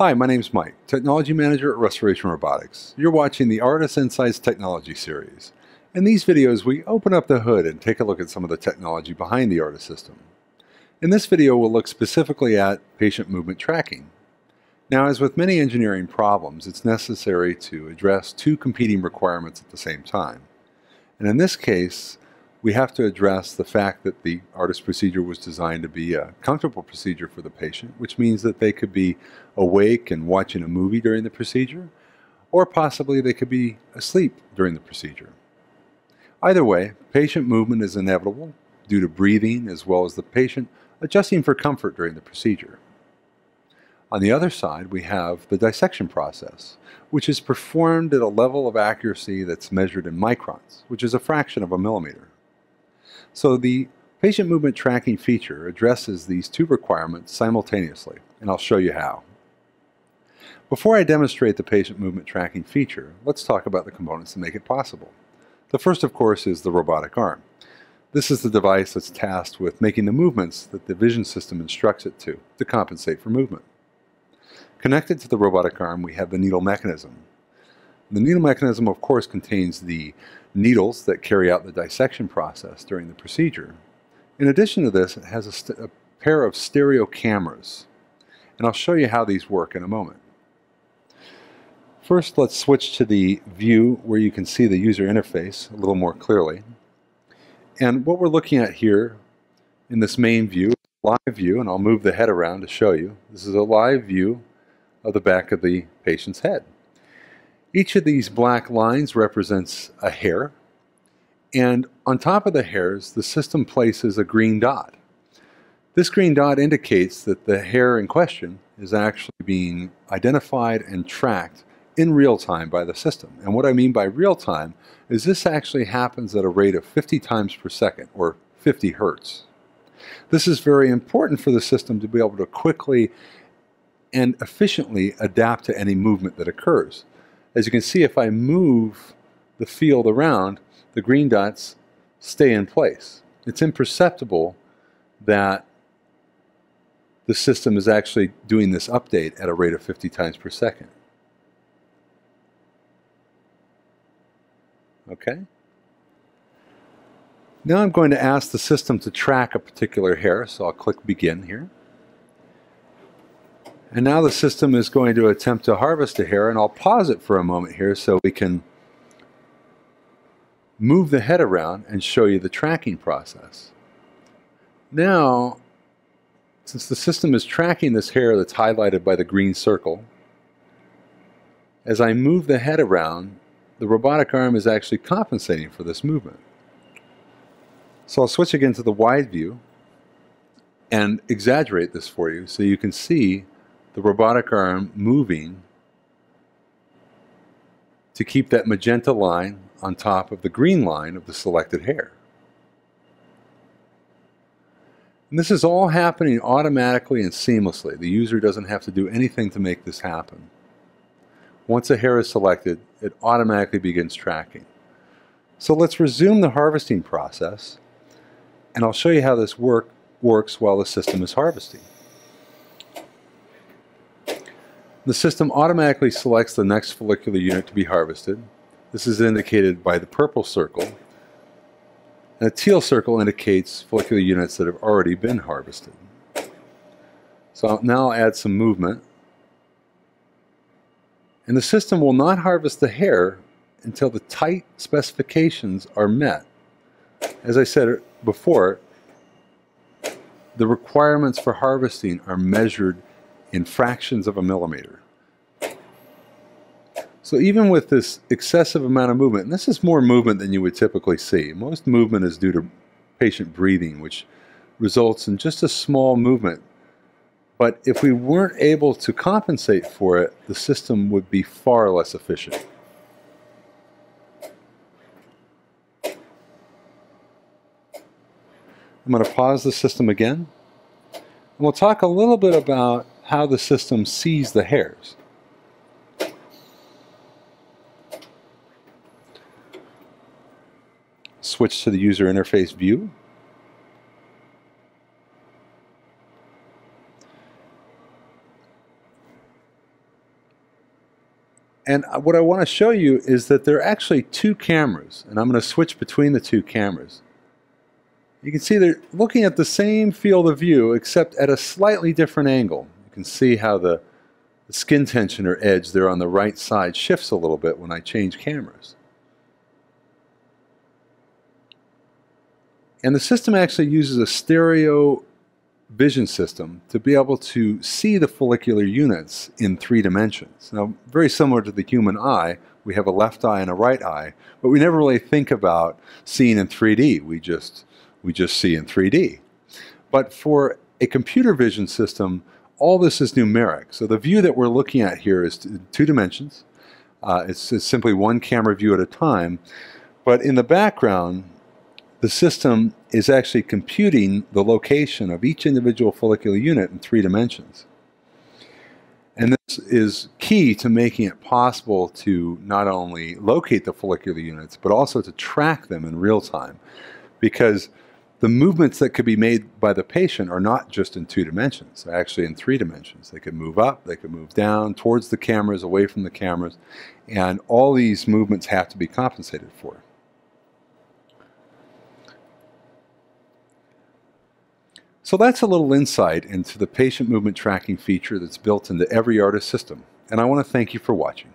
Hi, my name is Mike, Technology Manager at Restoration Robotics. You're watching the Artist Insights Technology Series. In these videos, we open up the hood and take a look at some of the technology behind the ARTIST system. In this video, we'll look specifically at patient movement tracking. Now, as with many engineering problems, it's necessary to address two competing requirements at the same time. And in this case, we have to address the fact that the ARTIST procedure was designed to be a comfortable procedure for the patient, which means that they could be awake and watching a movie during the procedure, or possibly they could be asleep during the procedure. Either way, patient movement is inevitable due to breathing as well as the patient adjusting for comfort during the procedure. On the other side, we have the dissection process, which is performed at a level of accuracy that's measured in microns, which is a fraction of a millimeter. So the patient movement tracking feature addresses these two requirements simultaneously, and I'll show you how. Before I demonstrate the patient movement tracking feature, let's talk about the components that make it possible. The first, of course, is the robotic arm. This is the device that's tasked with making the movements that the vision system instructs it to compensate for movement. Connected to the robotic arm, we have the needle mechanism. The needle mechanism, of course, contains the needles that carry out the dissection process during the procedure. In addition to this, it has a pair of stereo cameras, and I'll show you how these work in a moment. First, let's switch to the view where you can see the user interface a little more clearly. And what we're looking at here in this main view, live view, and I'll move the head around to show you. This is a live view of the back of the patient's head. Each of these black lines represents a hair, and on top of the hairs, the system places a green dot. This green dot indicates that the hair in question is actually being identified and tracked in real time by the system. And what I mean by real time is this actually happens at a rate of 50 times per second, or 50 hertz. This is very important for the system to be able to quickly and efficiently adapt to any movement that occurs. As you can see, if I move the field around, the green dots stay in place. It's imperceptible that the system is actually doing this update at a rate of 50 times per second. Okay? Now I'm going to ask the system to track a particular hair, so I'll click Begin here. And now the system is going to attempt to harvest a hair, and I'll pause it for a moment here so we can move the head around and show you the tracking process. Now, since the system is tracking this hair that's highlighted by the green circle, as I move the head around, the robotic arm is actually compensating for this movement. So I'll switch again to the wide view and exaggerate this for you so you can see the robotic arm moving to keep that magenta line on top of the green line of the selected hair. And this is all happening automatically and seamlessly. The user doesn't have to do anything to make this happen. Once a hair is selected, it automatically begins tracking. So let's resume the harvesting process, and I'll show you how this works while the system is harvesting. The system automatically selects the next follicular unit to be harvested. This is indicated by the purple circle. And the teal circle indicates follicular units that have already been harvested. So I'll now add some movement. And the system will not harvest the hair until the tight specifications are met. As I said before, the requirements for harvesting are measured in fractions of a millimeter. So even with this excessive amount of movement, and this is more movement than you would typically see. Most movement is due to patient breathing, which results in just a small movement. But if we weren't able to compensate for it, the system would be far less efficient. I'm going to pause the system again, and we'll talk a little bit about how the system sees the hairs. Switch to the user interface view. And what I want to show you is that there are actually two cameras, and I'm going to switch between the two cameras. You can see they're looking at the same field of view except at a slightly different angle. You can see how the skin tensioner edge there on the right side shifts a little bit when I change cameras. And the system actually uses a stereo vision system to be able to see the follicular units in 3 dimensions. Now, very similar to the human eye, we have a left eye and a right eye, but we never really think about seeing in 3D. We just see in 3D. But for a computer vision system, all this is numeric. So the view that we're looking at here is 2 dimensions. It's simply one camera view at a time. But in the background, the system is actually computing the location of each individual follicular unit in 3 dimensions. And this is key to making it possible to not only locate the follicular units, but also to track them in real time. Because the movements that could be made by the patient are not just in 2 dimensions, they're actually in 3 dimensions. They could move up, they could move down, towards the cameras, away from the cameras, and all these movements have to be compensated for. So that's a little insight into the patient movement tracking feature that's built into every ARTIS system, and I want to thank you for watching.